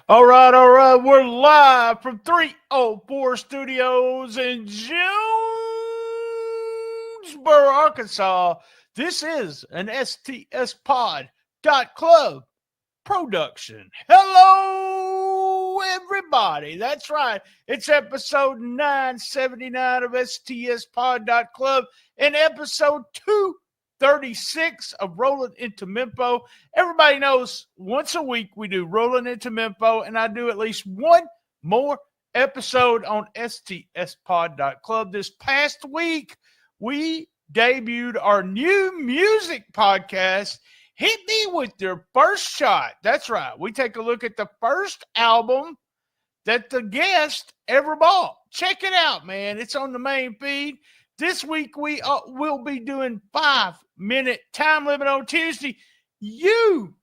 All right, all right. We're live from 304 Studios in Jonesboro, Arkansas. This is an STS Pod Club production. Hello, everybody. That's right. It's episode 979 of STS Pod Club and episode 236 of Rollin into Mempho. Everybody knows once a week we do Rollin into Mempho, and I do at least one more episode on STS Pod Club. This past week, we debuted our new music podcast, Hit Me With Your First Shot. That's right. We take a look at the first album that the guest ever bought. Check it out, man. It's on the main feed. This week, we will be doing 5-minute time limit on Tuesday. You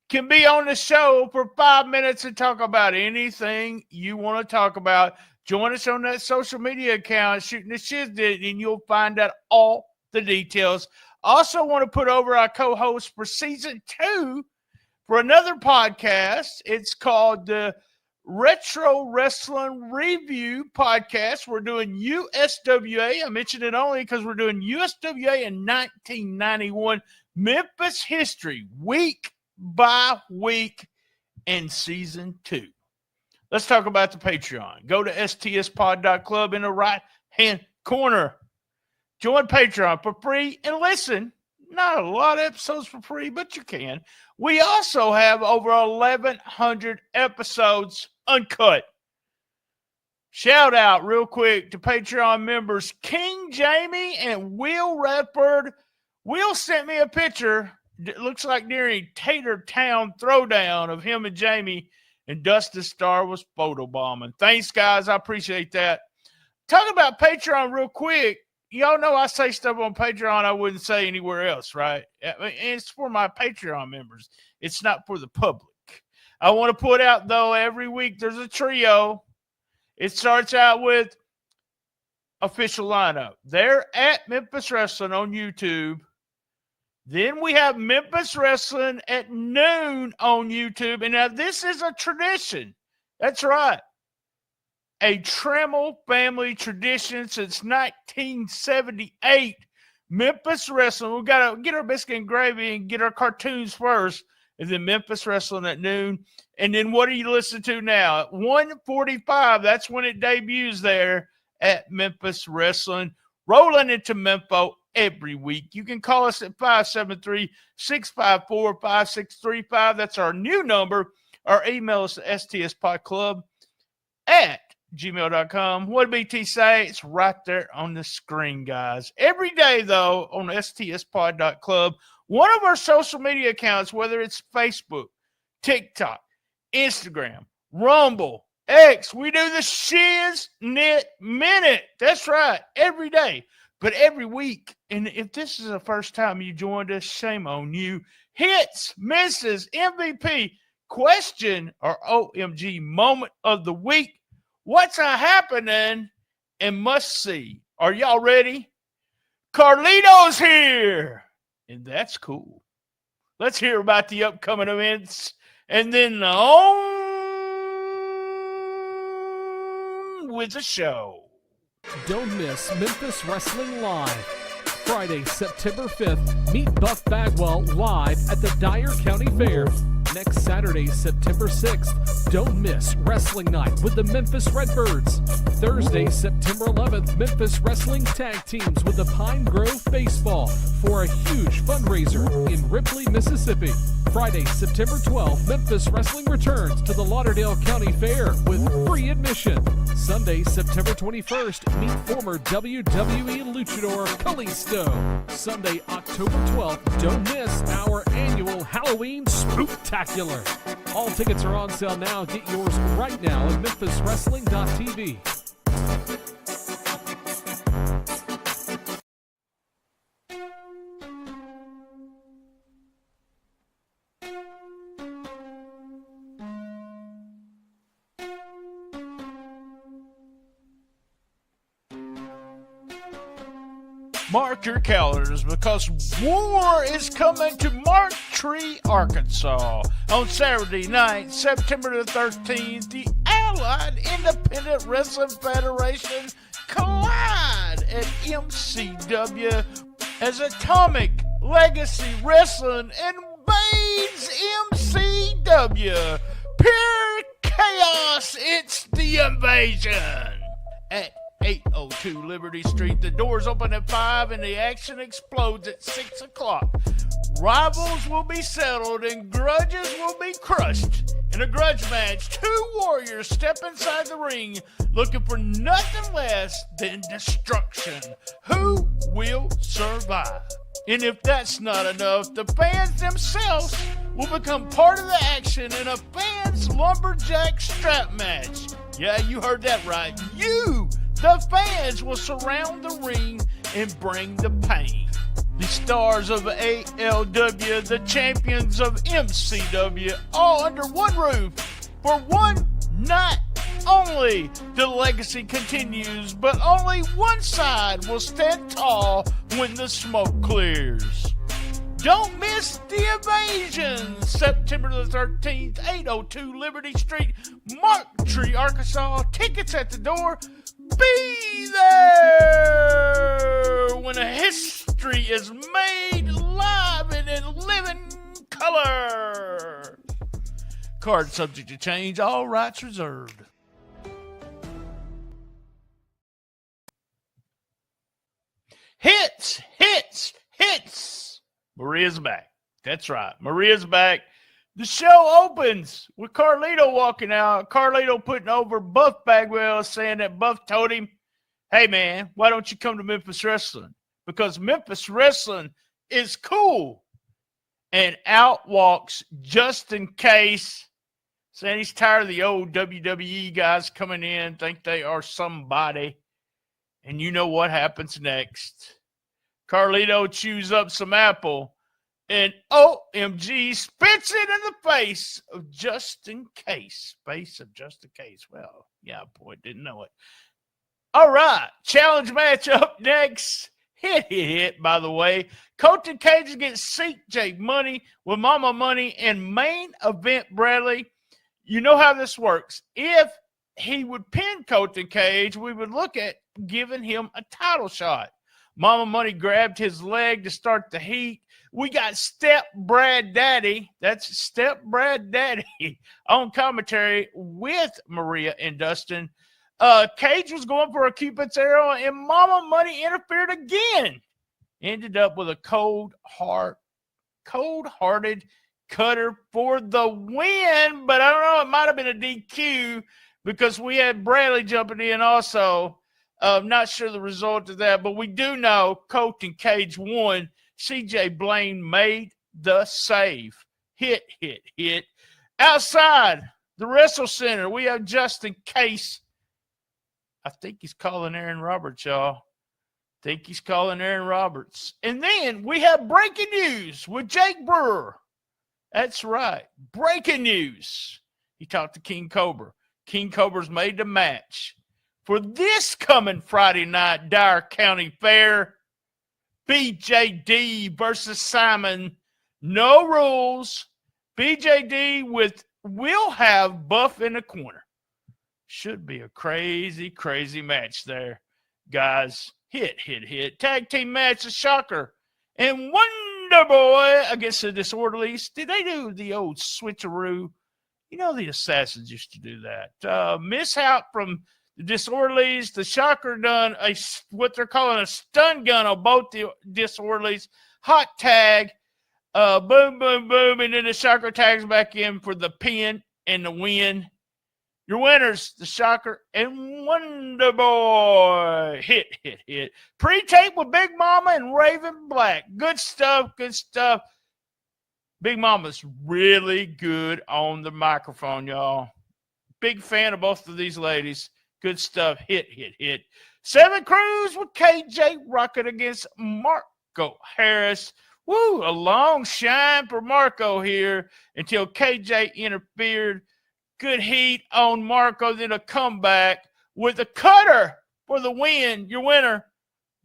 can be on the show for 5 minutes and talk about anything you want to talk about. Join us on that social media account, Shooting the Shiz, and you'll find out all the details. Also want to put over our co-host for season 2 for another podcast. It's called the Retro Wrestling Review Podcast. We're doing USWA. I mentioned it only because we're doing USWA in 1991 Memphis history, week by week, in season 2. Let's talk about the Patreon. Go to stspod.club in the right-hand corner. Join Patreon for free and listen. Not a lot of episodes for free, but you can. We also have over 1,100 episodes uncut. Shout out real quick to Patreon members King Jamie and Will Redford. Will sent me a picture. It looks like during Tater Town Throwdown of him and Jamie, and Dustin Starr was photobombing. Thanks, guys. I appreciate that. Talk about Patreon real quick. Y'all know I say stuff on Patreon I wouldn't say anywhere else, right? I mean, it's for my Patreon members. It's not for the public. I want to put out, though, every week there's a trio. It starts out with official lineup. They're at Memphis Wrestling on YouTube. Then we have Memphis Wrestling at noon on YouTube. And now this is a tradition. That's right. A Trammell family tradition since 1978. Memphis Wrestling. We've got to get our biscuit and gravy and get our cartoons first. And then Memphis Wrestling at noon. And then what do you listen to now? At 1:45, that's when it debuts there at Memphis Wrestling. Rolling into Mempho every week. You can call us at 573-654-5635. That's our new number. Or email us at stspodclub@gmail.com. What did BT say? It's right there on the screen, guys. Every day, though, on stspod.club, one of our social media accounts, whether it's Facebook, TikTok, Instagram, Rumble, X, we do the Shiznit Minute. That's right. Every day. But every week, and if this is the first time you joined us, shame on you. Hits, misses, MVP, question, or OMG moment of the week. What's happening and must see? Are y'all ready? Carlito's here, and that's cool. Let's hear about the upcoming events, and then on with the show. Don't miss Memphis Wrestling Live. Friday, September 5th, meet Buff Bagwell live at the Dyer County Fair. Next Saturday, September 6th, don't miss Wrestling Night with the Memphis Redbirds. Thursday, September 11th, Memphis Wrestling Tag Teams with the Pine Grove Baseball for a huge fundraiser in Ripley, Mississippi. Friday, September 12th, Memphis Wrestling returns to the Lauderdale County Fair with free admission. Sunday, September 21st, meet former WWE luchador Kalisto. Sunday, October 12th, don't miss our annual Halloween Spooktacular. All tickets are on sale now. Get yours right now at memphiswrestling.tv. Mark your calendars because war is coming to Mark Tree, Arkansas. On Saturday night, September the 13th, the Allied Independent Wrestling Federation collide at MCW as Atomic Legacy Wrestling invades MCW. Pure chaos, it's the invasion. At 802 Liberty Street, the doors open at 5 and the action explodes at 6 o'clock. Rivals will be settled and grudges will be crushed. In a grudge match, two warriors step inside the ring looking for nothing less than destruction. Who will survive? And if that's not enough, the fans themselves will become part of the action in a fans lumberjack strap match. Yeah, you heard that right. You, the fans, will surround the ring and bring the pain. The stars of ALW, the champions of MCW, all under one roof for one night only. The legacy continues, but only one side will stand tall when the smoke clears. Don't miss the invasion, September the 13th, 802 Liberty Street, Mark Tree, Arkansas. Tickets at the door. Be there when a history is made live and in living color. Card subject to change, all rights reserved. Hits, hits, hits. Maria's back. That's right. Maria's back. The show opens with Carlito walking out. Carlito putting over Buff Bagwell, saying that Buff told him, hey, man, why don't you come to Memphis Wrestling? Because Memphis Wrestling is cool. And out walks Justin Case, saying he's tired of the old WWE guys coming in, think they are somebody. And you know what happens next. Carlito chews up some apple and OMG spits it in the face of Justin Case. Face of Justin Case. Well, yeah, boy, didn't know it. All right, challenge match up next. Hit, by the way. Colton Cage against CJ Money with Mama Money and main event Bradley. You know how this works. If he would pin Colton Cage, we would look at giving him a title shot. Mama Money grabbed his leg to start the heat. We got Step Brad Daddy. That's Step Brad Daddy on commentary with Maria and Dustin. Cage was going for a Cupid's arrow, and Mama Money interfered again. Ended up with a cold-hearted cutter for the win, but I don't know, it might have been a DQ because we had Bradley jumping in also. Not sure the result of that, but we do know Colton Cage won. CJ Blaine made the save. Hit. Outside the Wrestle Center, we have Justin Case. I think he's calling Aaron Roberts, y'all. And then we have breaking news with Jake Brewer. That's right. Breaking news. He talked to King Cobra. King Cobra's made the match for this coming Friday night Dyer County Fair. BJD versus Simon. No rules. BJD will have Buff in the corner. Should be a crazy, crazy match there, guys. Hit. Tag team match, a shocker. And Wonder Boy against the Disorderlies. Did they do the old switcheroo? You know the Assassins used to do that. Mishap from the Disorderlies. The Shocker done what they're calling a stun gun on both the Disorderlies. Hot tag. Boom, boom, boom. And then the Shocker tags back in for the pin and the win. Your winners, the Shocker and Wonder Boy. Hit. Pre-tape with Big Mama and Raven Black. Good stuff. Big Mama's really good on the microphone, y'all. Big fan of both of these ladies. Good stuff. Hit. Seven Crews with KJ Rocket against Marco Harris. Woo, a long shine for Marco here until KJ interfered. Good heat on Marco, then a comeback with a cutter for the win. Your winner,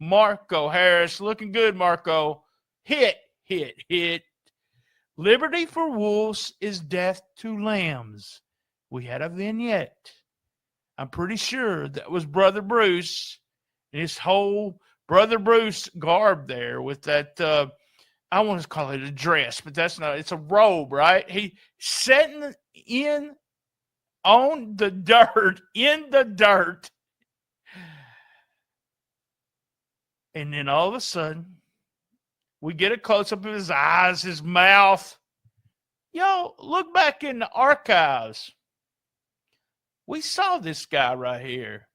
Marco Harris. Looking good, Marco. Hit. Liberty for wolves is death to lambs. We had a vignette. I'm pretty sure that was Brother Bruce and his whole Brother Bruce garb there with that, I want to call it a dress, but that's not, it's a robe, right? He sitting on the dirt, in the dirt. And then all of a sudden, we get a close-up of his eyes, his mouth. Yo, look back in the archives. We saw this guy right here.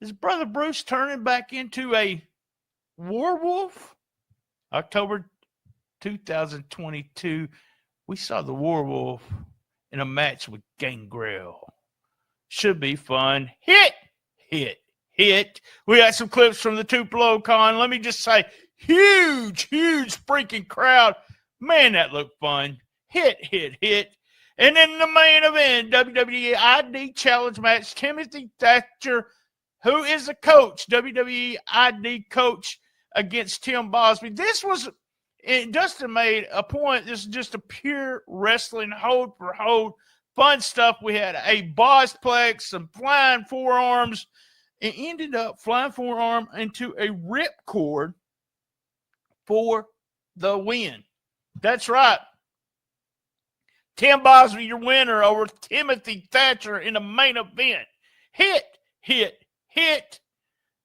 Is Brother Bruce turning back into a werewolf? October 2022, we saw the werewolf in a match with Gangrel. Should be fun. Hit. We got some clips from the Tupelo Con. Let me just say, huge freaking crowd. Man, that looked fun. Hit. And in the main event, WWE ID Challenge match, Timothy Thatcher, who is the coach, WWE ID coach, against Tim Bosby. This was, and Dustin made a point, this is just a pure wrestling hold for hold. Fun stuff. We had a Bosplex, some flying forearms, and ended up flying forearm into a ripcord for the win. That's right. Tim Bosby, your winner over Timothy Thatcher in the main event. Hit.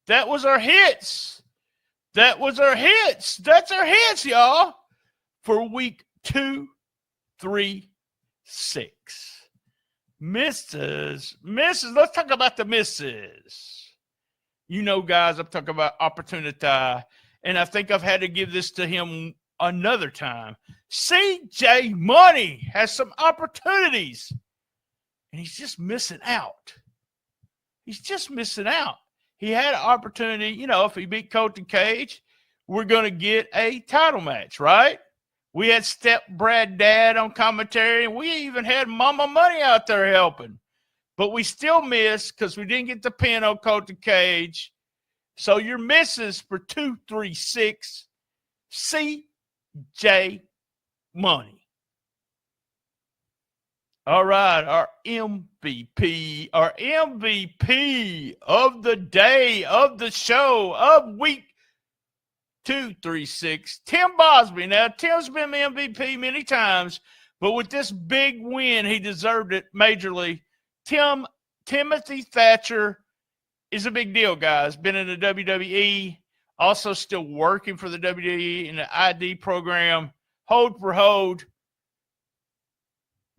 That was our hits. That's our hits, y'all, for week 2, 3, 6. Misses. Let's talk about the misses. You know, guys, I'm talking about opportunity. And I think I've had to give this to him another time. CJ Money has some opportunities. And he's just missing out. He had an opportunity, you know, if he beat Colton Cage, we're going to get a title match, right? We had Step Brad Dad on commentary, and we even had Mama Money out there helping. But we still missed because we didn't get the pin on Colton Cage. So your misses for 2, 3, 6, CJ Money. All right, our MVP of the day, of the show, of week 2, 3, 6, Tim Bosby. Now, Tim's been the MVP many times, but with this big win, he deserved it majorly. Timothy Thatcher is a big deal, guys. Been in the WWE, also still working for the WWE in the ID program. Hold for hold.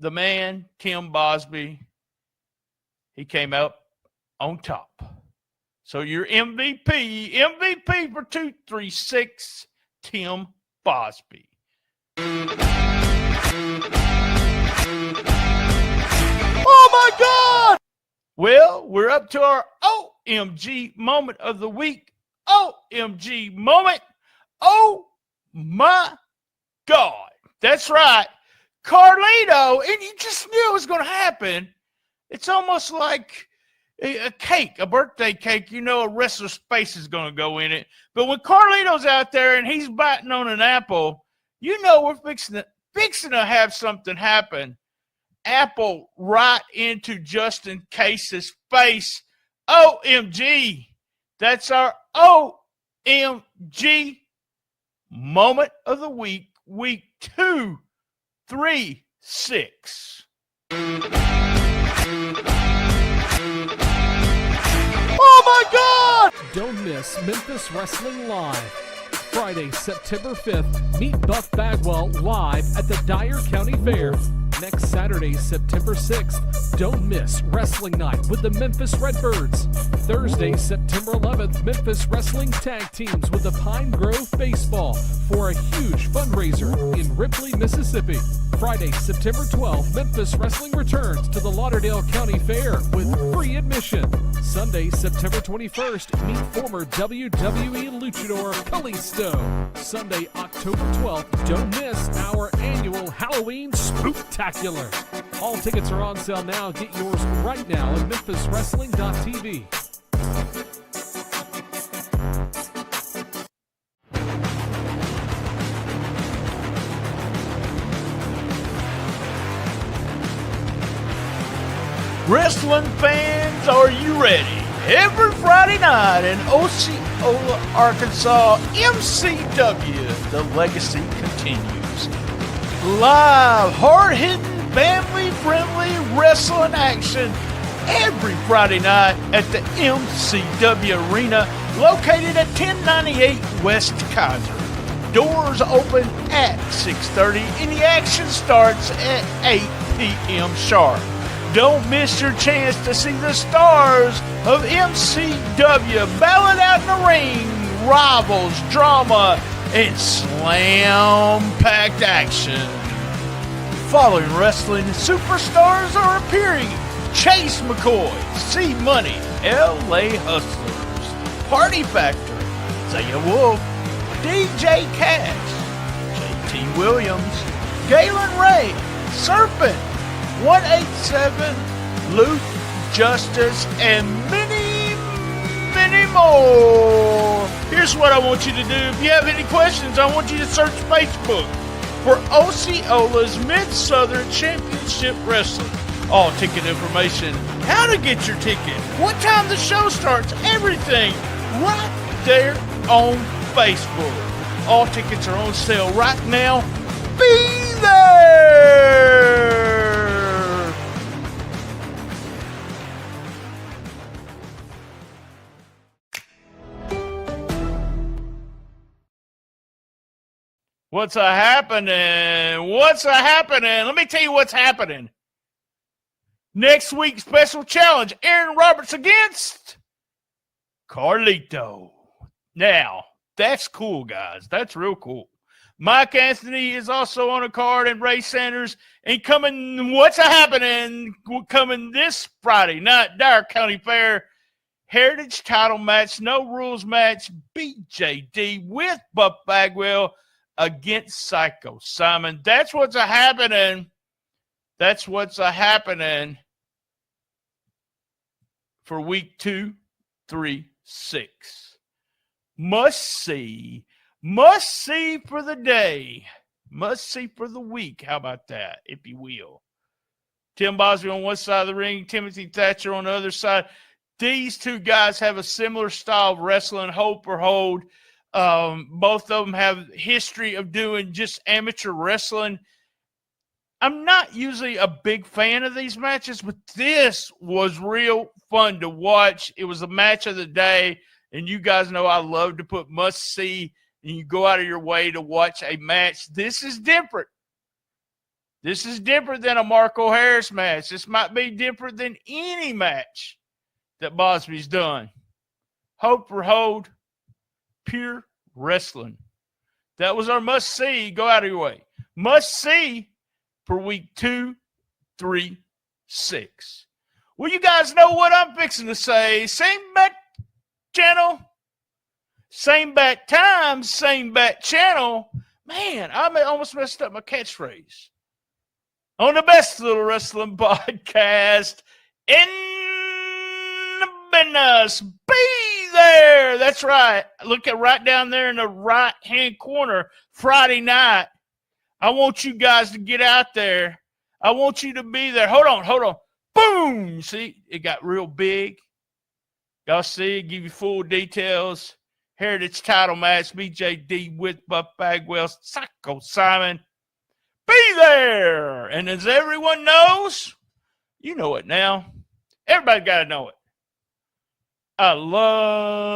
The man, Tim Bosby, he came out on top. So your MVP for 2, 3, 6, Tim Bosby. Oh my God! Well, we're up to our OMG moment of the week. OMG moment. Oh my God. That's right. Carlito, and you just knew it was going to happen. It's almost like a cake, a birthday cake. You know a wrestler's face is going to go in it. But when Carlito's out there and he's biting on an apple, you know we're fixing to have something happen. Apple right into Justin Case's face. OMG. That's our OMG moment of the week. Week 2, 3, 6. Oh my God! Don't miss Memphis Wrestling Live. Friday, September 5th, meet Buff Bagwell live at the Dyer County Fair. Next Saturday, September 6th, don't miss Wrestling Night with the Memphis Redbirds. Thursday, September 11th, Memphis Wrestling Tag Teams with the Pine Grove Baseball for a huge fundraiser in Ripley, Mississippi. Friday, September 12th, Memphis Wrestling returns to the Lauderdale County Fair with free admission. Sunday, September 21st, meet former WWE luchador Kalisto. Sunday, October 12th, don't miss our annual Halloween Spooktacular. All tickets are on sale now. Get yours right now at memphiswrestling.tv. Wrestling fans, are you ready? Every Friday night in Osceola, Arkansas, MCW, the legacy continues. Live, hard-hitting, family-friendly wrestling action every Friday night at the MCW Arena, located at 1098 West Kaiser. Doors open at 6:30 and the action starts at 8 p.m. sharp. Don't miss your chance to see the stars of MCW battle out in the ring, rivals, drama, and slam-packed action. Following wrestling, superstars are appearing. Chase McCoy, C Money, LA Hustlers, Party Factor, Zaya Wolf, DJ Cash, JT Williams, Galen Ray, Serpent, 187, Luke, Justice, and many, many more. Here's what I want you to do. If you have any questions, I want you to search Facebook for Osceola's Mid-Southern Championship Wrestling. All ticket information, how to get your ticket, what time the show starts, everything right there on Facebook. All tickets are on sale right now. Be there! What's happening? Let me tell you what's happening. Next week's special challenge, Aaron Roberts against Carlito. Now, that's cool, guys. That's real cool. Mike Anthony is also on a card, and Ray Sanders. And coming this Friday night, Dyer County Fair, Heritage title match, no rules match, BJD with Buff Bagwell against Psycho Simon. That's what's happening. For week 2, 3, 6. Must see for the day. Must see for the week. How about that, if you will? Tim Bosby on one side of the ring, Timothy Thatcher on the other side. These two guys have a similar style of wrestling, hold for hold. Both of them have history of doing just amateur wrestling. I'm not usually a big fan of these matches, but this was real fun to watch. It was a match of the day, and you guys know I love to put must-see, and you go out of your way to watch a match. This is different. This is different than a Marco Harris match. This might be different than any match that Bosby's done. Hold for hold, pure wrestling. That was our must-see. Go out of your way. Must-see for week 2, 3, 6. Well, you guys know what I'm fixing to say. Same bat channel, same bat time, same bat channel. Man, I almost messed up my catchphrase. On the best little wrestling podcast in the business. Be there. That's right. Look at right down there in the right-hand corner, Friday night. I want you guys to get out there. I want you to be there. Hold on. Boom. See, it got real big. Y'all see, give you full details. Heritage title match, BJD with Buff Bagwell, Psycho Simon. Be there. And as everyone knows, you know it now. Everybody got to know it. I love